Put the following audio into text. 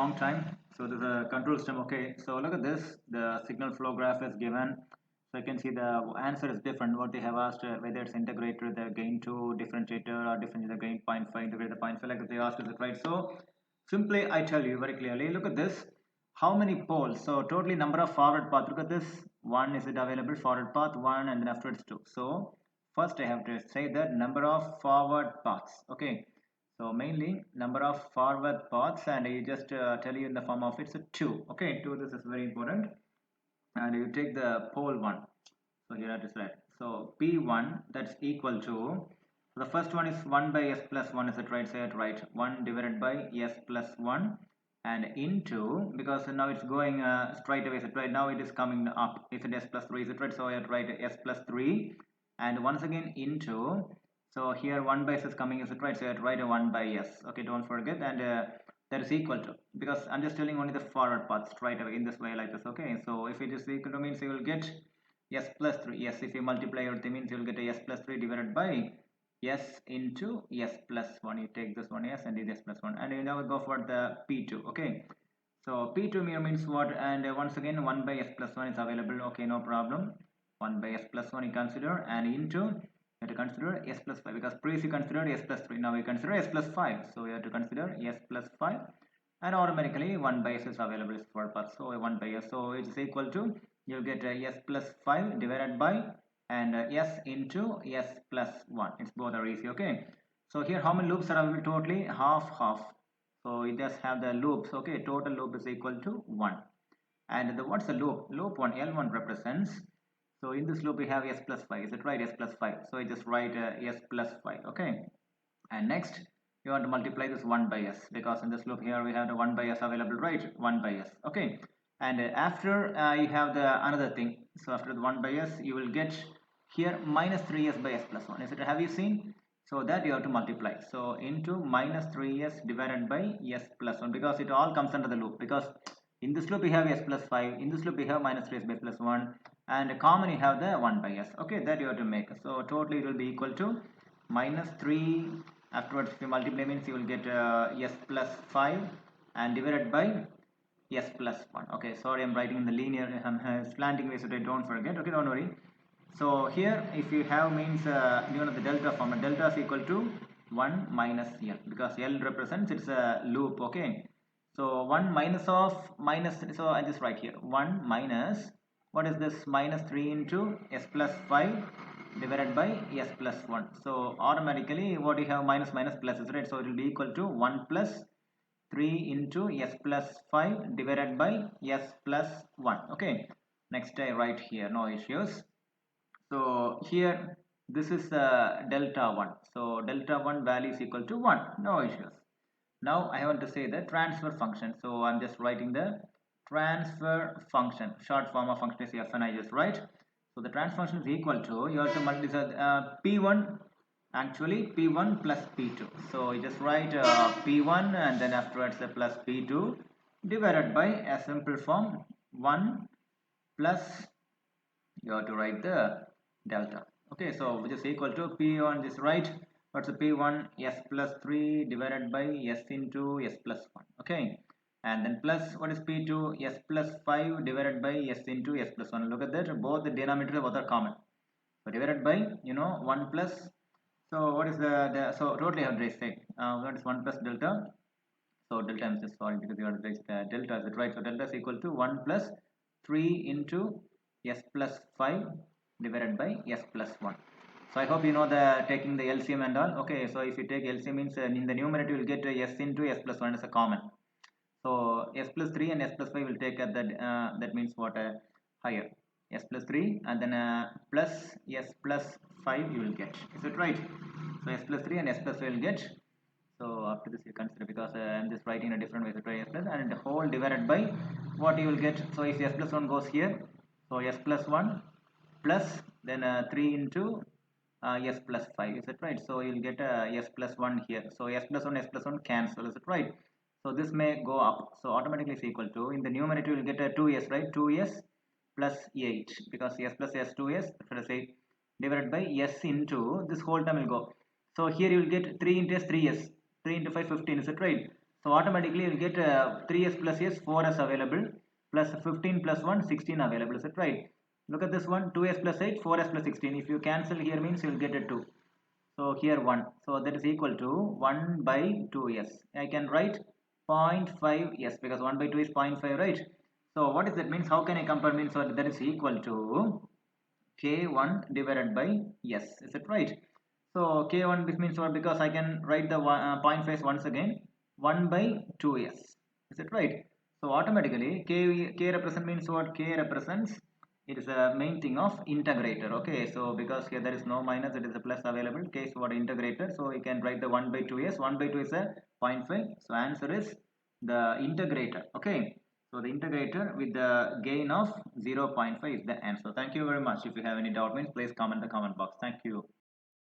long time. So there's a control system. Okay, so look at this. The signal flow graph is given. So you can see the answer is different. What they have asked, whether it's integrated, the gain 2 differentiator, or differentiator the gain 0.5 integrate the 0.5, like they asked, is it right? So simply I tell you very clearly, look at this. How many poles? So totally number of forward path. Look at this. 1 is it available, forward path 1, and then afterwards 2. So first I have to say that number of forward paths. Okay, so mainly number of forward paths, and you just tell you in the form of it's a 2. Okay, 2, this is very important. And you take the pole 1. So here I just write. So P1, that's equal to, the first one is 1 by S plus 1, is it right? Say it right. 1 divided by S plus 1, and into, because now it's going straight away, is it right? Now it is coming up. Is it S plus 3? Is it right? So I write S plus 3, and once again into, so here 1 by S is coming, is it right? So I write a 1 by S. Okay, don't forget. And that is equal to, because I'm just telling only the forward path straight away in this way, like this. Okay, so if it is equal to, means you will get S plus 3. Yes, if you multiply everything, means you will get a S plus 3 divided by S into S plus 1. You take this one S and it is S plus 1, and you now go for the P2. Okay, so P2 means what? And once again 1 by S plus 1 is available. Okay, no problem. 1 by S plus 1 you consider, and into you have to consider S plus 5, because previously considered S plus 3. Now we consider S plus 5, so we have to consider S plus 5, and automatically 1 by S is available for path. So 1 by S, so it is equal to, you'll get S plus 5 divided by, and S into S plus 1. It's both are easy. Okay, so here how many loops are available? Totally half. So it does have the loops. Okay, total loop is equal to 1. And what's the loop? Loop 1, L1 represents, so in this loop we have S plus 5. Is it right? S plus 5. So I just write S plus 5. Okay, and next you want to multiply this 1 by S, because in this loop here we have the 1 by S available, right? 1 by S. Okay, and after you have the another thing. So after the 1 by S you will get here minus 3S by S plus 1. Is it? Have you seen? So that you have to multiply. So into minus 3S divided by S plus 1, because it all comes under the loop, because in this loop we have S plus 5, in this loop we have minus 3S by S plus 1, and common you have the 1 by S. Okay, that you have to make. So totally it will be equal to minus 3. Afterwards if you multiply, means you will get S plus 5 and divided by S plus 1. Okay, sorry, I'm writing in the linear slanting way, so don't forget. Okay, don't worry. So here if you have, means you know the delta form, delta is equal to 1 minus L, because L represents it's a loop. Okay, so 1 minus of minus, so I just write here 1 minus, what is this, minus 3 into S plus 5 divided by S plus 1. So automatically what you have, minus minus plus, is right? So it will be equal to 1 plus 3 into S plus 5 divided by S plus 1. Okay, next I write here, no issues. So here this is delta 1. So delta 1 value is equal to 1, no issues. Now I want to say the transfer function. So I'm just writing the transfer function. Short form of function is Fn. I just write. So the transfer function is equal to, you have to multiply P1, actually P1 plus P2. So you just write P1 and then afterwards the plus P2 divided by a simple form 1 plus, you have to write the delta. Okay, so which is equal to P1, just write what's the P1, S plus 3 divided by S into S plus 1. Okay, and then plus what is P2, S plus 5 divided by S into S plus 1. Look at that, both the denominators both are common. So divided by, 1 plus, so what is the so totally I have to say what is 1 plus delta. So delta, I'm just sorry, because you have to raise the delta, is it right? So delta is equal to 1 plus 3 into S plus 5 divided by S plus 1. So I hope you know the taking the LCM and all. Okay, so if you take LCM, means in the numerator you will get S into S plus 1 as a common. So S plus 3 and S plus 5 will take at that, that means what, higher, S plus 3 and then plus S plus 5 you will get. Is it right? So S plus 3 and S plus 5 will get. So after this you consider, because I'm just writing in a different way, so try S plus, and the whole divided by what you will get. So if S plus 1 goes here, so S plus 1 plus then 3 into S plus 5, is it right? So you'll get S plus 1 here. So S plus 1 cancel, is it right? So this may go up, so automatically is equal to, in the numerator you will get a 2S, right? 2S plus 8, because S plus S 2S, let us say, divided by S into, this whole term will go. So here you will get 3 into S 3S, 3 into 5 15, is it right? So automatically you will get 3s plus s 4s available, plus 15 plus 1 16 available. Is it right? Look at this one, 2s plus 8 4s plus 16. If you cancel here means you will get a 2. So here 1. So that is equal to 1 by 2s. I can write 0.5 yes, because 1 by 2 is 0.5, right? So what does that means? How can I compare means? So that is equal to k1 divided by s. Is it right? So k1 this means what? Because I can write the 0.5 once again, 1 by 2s. Is it right? So automatically k represent means what? K represents, it is a main thing of integrator. Okay, so because here there is no minus, it is a plus available. K is what? Integrator. So you can write the 1 by 2s. 1 by 2 is a 0.5. So answer is the integrator. Okay, so the integrator with the gain of 0.5 is the answer. Thank you very much. If you have any doubt means please comment in the comment box. Thank you.